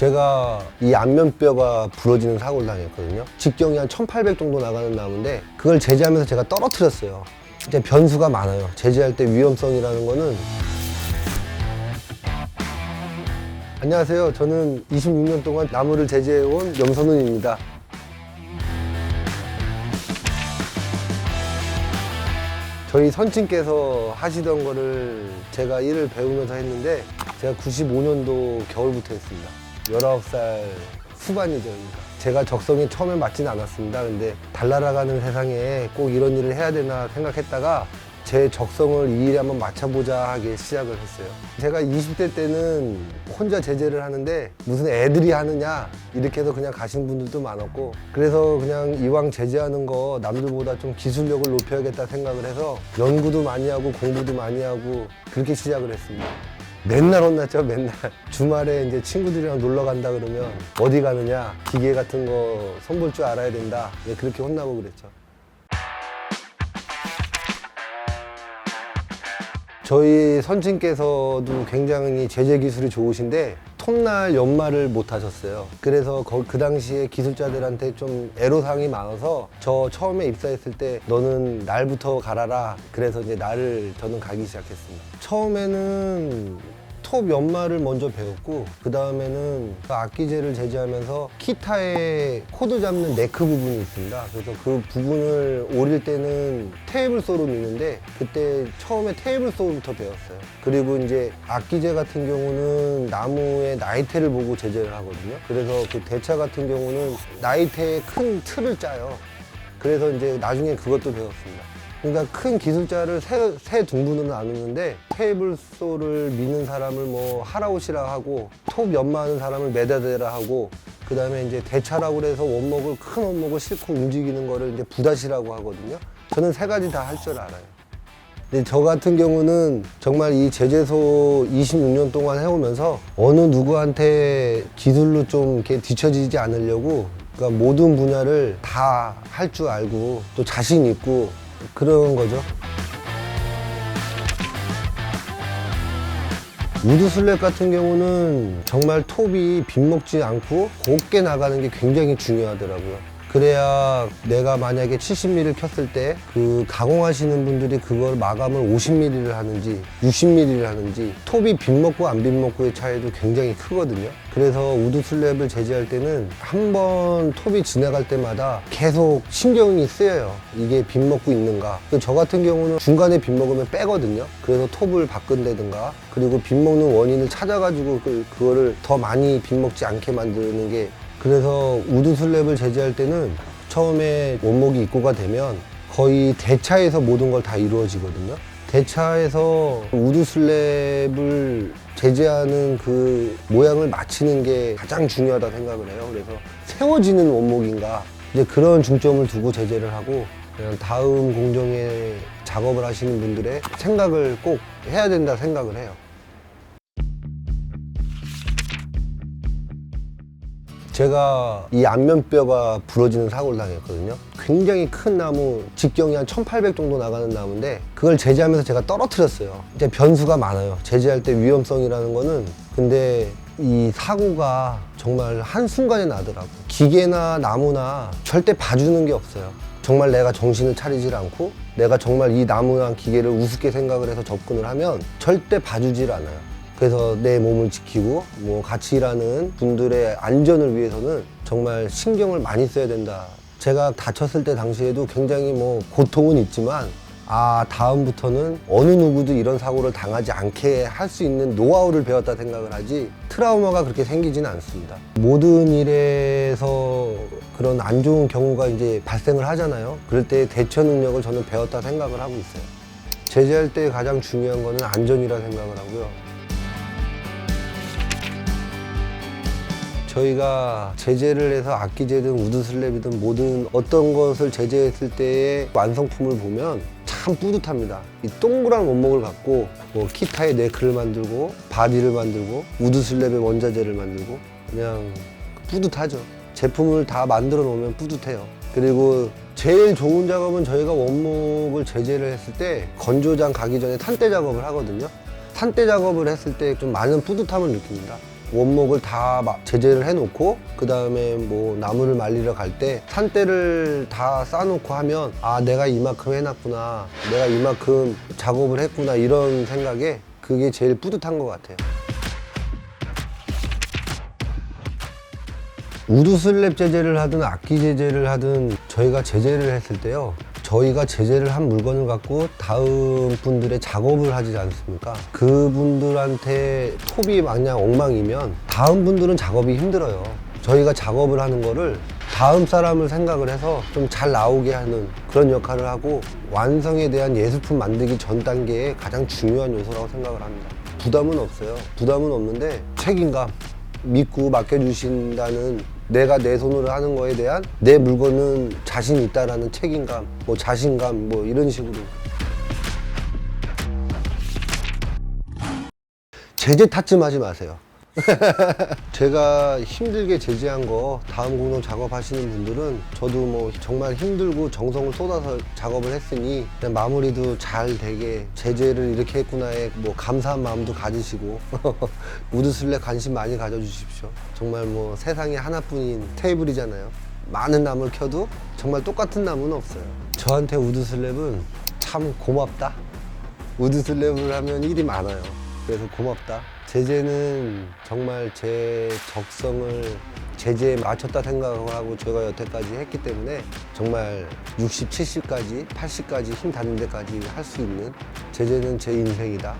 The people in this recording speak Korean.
제가 이 안면뼈가 부러지는 사고를 당했거든요. 직경이 한 1800 정도 나가는 나무인데 그걸 제재하면서 제가 떨어뜨렸어요. 이제 변수가 많아요. 제재할 때 위험성이라는 거는. 안녕하세요. 저는 26년 동안 나무를 제재해온 염선훈입니다. 저희 선친께서 하시던 거를 제가 일을 배우면서 했는데 제가 95년도 겨울부터 했습니다. 19살 후반이죠. 그러니까. 제가 적성에 처음에 맞지는 않았습니다. 근데 달날아가는 세상에 꼭 이런 일을 해야 되나 생각했다가 제 적성을 이 일에 한번 맞춰보자 하게 시작을 했어요. 제가 20대 때는 혼자 제재를 하는데 무슨 애들이 하느냐 이렇게 해서 그냥 가신 분들도 많았고, 그래서 그냥 이왕 제재하는 거 남들보다 좀 기술력을 높여야겠다 생각을 해서 연구도 많이 하고 공부도 많이 하고 그렇게 시작을 했습니다. 맨날 혼났죠. 맨날 주말에 이제 친구들이랑 놀러 간다 그러면 어디 가느냐, 기계 같은 거 손볼 줄 알아야 된다, 그렇게 혼나고 그랬죠. 저희 선친께서도 굉장히 제재 기술이 좋으신데 톱날 연말을 못 하셨어요. 그래서 그 당시에 기술자들한테 좀 애로사항이 많아서 저 처음에 입사했을 때 너는 날부터 갈아라. 그래서 이제 날을 저는 가기 시작했습니다. 처음에는 톱 연말을 먼저 배웠고, 그 다음에는 악기제를 제재하면서 키타의 코드 잡는 네크 부분이 있습니다. 그래서 그 부분을 오릴 때는 테이블소로 미는데 그때 처음에 테이블소부터 배웠어요. 그리고 이제 악기제 같은 경우는 나무의 나이테를 보고 제재를 하거든요. 그래서 그 대차 같은 경우는 나이테의 큰 틀을 짜요. 그래서 이제 나중에 그것도 배웠습니다. 그러니까 큰 기술자를 세 등분으로 나누는데 테이블소를 미는 사람을 뭐 하라오시라 하고, 톱 연마하는 사람을 매다대라 하고, 그 다음에 이제 대차라고 그래서 원목을 큰 원목을 싣고 움직이는 거를 이제 부다시라고 하거든요. 저는 세 가지 다 할 줄 알아요. 근데 저 같은 경우는 정말 이 제재소 26년 동안 해오면서 어느 누구한테 기술로 좀 이렇게 뒤처지지 않으려고, 그러니까 모든 분야를 다 할 줄 알고 또 자신 있고 그런 거죠. 우드 슬랩 같은 경우는 정말 톱이 빗먹지 않고 곱게 나가는 게 굉장히 중요하더라고요. 그래야 내가 만약에 70mm를 켰을 때 그 가공하시는 분들이 그걸 마감을 50mm를 하는지 60mm를 하는지, 톱이 빗먹고 안 빗먹고의 차이도 굉장히 크거든요. 그래서 우드 슬랩을 제재할 때는 한 번 톱이 지나갈 때마다 계속 신경이 쓰여요. 이게 빗먹고 있는가. 저 같은 경우는 중간에 빗먹으면 빼거든요. 그래서 톱을 바꾼다든가, 그리고 빗먹는 원인을 찾아가지고 그거를 더 많이 빗먹지 않게 만드는 게, 그래서 우드 슬랩을 제재할 때는 처음에 원목이 입고가 되면 거의 대차에서 모든 걸 다 이루어지거든요. 대차에서 우드 슬랩을 제재하는 그 모양을 맞추는 게 가장 중요하다 생각을 해요. 그래서 세워지는 원목인가, 이제 그런 중점을 두고 제재를 하고, 그냥 다음 공정에 작업을 하시는 분들의 생각을 꼭 해야 된다 생각을 해요. 제가 이 안면뼈가 부러지는 사고를 당했거든요. 굉장히 큰 나무, 직경이 한 1800 정도 나가는 나무인데 그걸 제재하면서 제가 떨어뜨렸어요. 이제 변수가 많아요. 제재할 때 위험성이라는 거는. 근데 이 사고가 정말 한순간에 나더라고요. 기계나 나무나 절대 봐주는 게 없어요. 정말 내가 정신을 차리질 않고 내가 정말 이 나무나 기계를 우습게 생각을 해서 접근을 하면 절대 봐주질 않아요. 그래서 내 몸을 지키고 뭐 같이 일하는 분들의 안전을 위해서는 정말 신경을 많이 써야 된다. 제가 다쳤을 때 당시에도 굉장히 뭐 고통은 있지만, 다음부터는 어느 누구도 이런 사고를 당하지 않게 할 수 있는 노하우를 배웠다 생각을 하지, 트라우마가 그렇게 생기지는 않습니다. 모든 일에서 그런 안 좋은 경우가 이제 발생을 하잖아요. 그럴 때 대처 능력을 저는 배웠다 생각을 하고 있어요. 제재할 때 가장 중요한 거는 안전이라 생각을 하고요. 저희가 제재를 해서 악기제든 우드 슬랩이든 모든 어떤 것을 제재했을 때의 완성품을 보면 참 뿌듯합니다. 이 동그란 원목을 갖고 뭐 키타의 네크를 만들고 바디를 만들고 우드 슬랩의 원자재를 만들고 그냥 뿌듯하죠. 제품을 다 만들어 놓으면 뿌듯해요. 그리고 제일 좋은 작업은 저희가 원목을 제재를 했을 때 건조장 가기 전에 탄대 작업을 하거든요. 탄대 작업을 했을 때 좀 많은 뿌듯함을 느낍니다. 원목을 다 제재를 해놓고 그 다음에 뭐 나무를 말리러 갈 때 산대를 다 쌓아놓고 하면 아 내가 이만큼 해놨구나, 내가 이만큼 작업을 했구나, 이런 생각에 그게 제일 뿌듯한 것 같아요. 우드 슬랩 제재를 하든 악기 제재를 하든 저희가 제재를 했을 때요, 저희가 제재를 한 물건을 갖고 다음 분들의 작업을 하지 않습니까? 그분들한테 톱이 마냥 엉망이면 다음 분들은 작업이 힘들어요. 저희가 작업을 하는 거를 다음 사람을 생각을 해서 좀 잘 나오게 하는 그런 역할을 하고, 완성에 대한 예술품 만들기 전 단계에 가장 중요한 요소라고 생각을 합니다. 부담은 없어요. 부담은 없는데 책임감, 믿고 맡겨주신다는, 내가 내 손으로 하는 거에 대한 내 물건은 자신 있다라는 책임감, 뭐 자신감, 뭐 이런 식으로. 제재 타쯤하지 마세요. 제가 힘들게 제재한 거 다음 공동 작업하시는 분들은 저도 뭐 정말 힘들고 정성을 쏟아서 작업을 했으니 그냥 마무리도 잘 되게, 제재를 이렇게 했구나에 뭐 감사한 마음도 가지시고 우드 슬랩 관심 많이 가져주십시오. 정말 뭐 세상에 하나뿐인 테이블이잖아요. 많은 나무를 켜도 정말 똑같은 나무는 없어요. 저한테 우드 슬랩은 참 고맙다. 우드 슬랩을 하면 일이 많아요. 그래서 고맙다. 제재는 정말 제 적성을 제재에 맞췄다 생각을 하고 제가 여태까지 했기 때문에 정말 60, 70까지, 80까지 힘 닿는 데까지 할 수 있는, 제재는 제 인생이다.